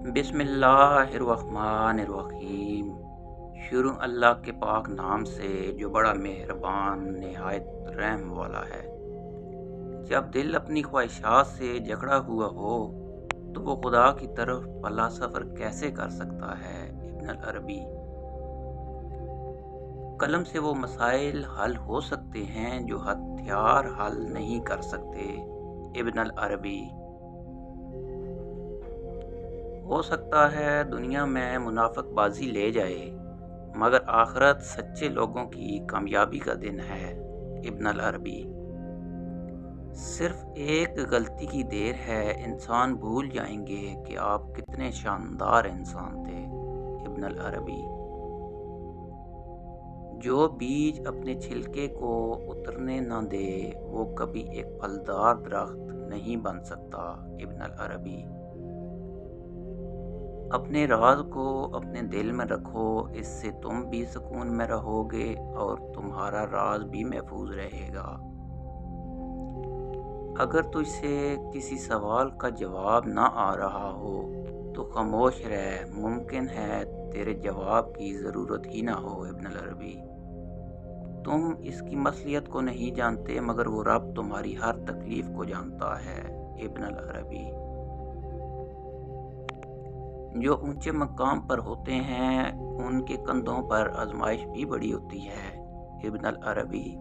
बिस्मिल्लाहिर्रहमानिर्रहीम। शुरू अल्लाह के पाक नाम से जो बड़ा मेहरबान निहायत रहम वाला है। जब दिल अपनी ख्वाहिशात से जकड़ा हुआ हो तो वो खुदा की तरफ पला सफ़र कैसे कर सकता है। इब्न अल अरबी। कलम से वो मसाइल हल हो सकते हैं जो हथियार हल नहीं कर सकते। इब्न अल अरबी। हो सकता है दुनिया में मुनाफिकबाजी ले जाए, मगर आखिरत सच्चे लोगों की कामयाबी का दिन है। इब्न अल अरबी। सिर्फ एक गलती की देर है, इंसान भूल जाएंगे कि आप कितने शानदार इंसान थे। इब्न अल अरबी। जो बीज अपने छिलके को उतरने न दे वो कभी एक फलदार दरख्त नहीं बन सकता। इब्न अल अरबी। अपने राज को अपने दिल में रखो, इससे तुम भी सुकून में रहोगे और तुम्हारा राज भी महफूज रहेगा। अगर तुझसे किसी सवाल का जवाब ना आ रहा हो तो खामोश रह, मुमकिन है तेरे जवाब की ज़रूरत ही ना हो। इब्न अल अरबी। तुम इसकी मसलियत को नहीं जानते, मगर वो रब तुम्हारी हर तकलीफ को जानता है। इब्न अल अरबी। जो ऊंचे मकाम पर होते हैं उनके कंधों पर आजमाइश भी बड़ी होती है। इब्न अल अरबी।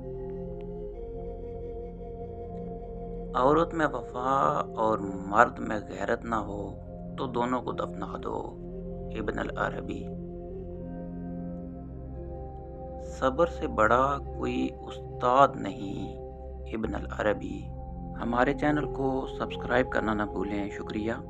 औरत में वफा और मर्द में गैरत ना हो तो दोनों को दफना दो। इब्न अल अरबी। सब्र से बड़ा कोई उस्ताद नहीं। इब्न अल अरबी। हमारे चैनल को सब्सक्राइब करना ना भूलें। शुक्रिया।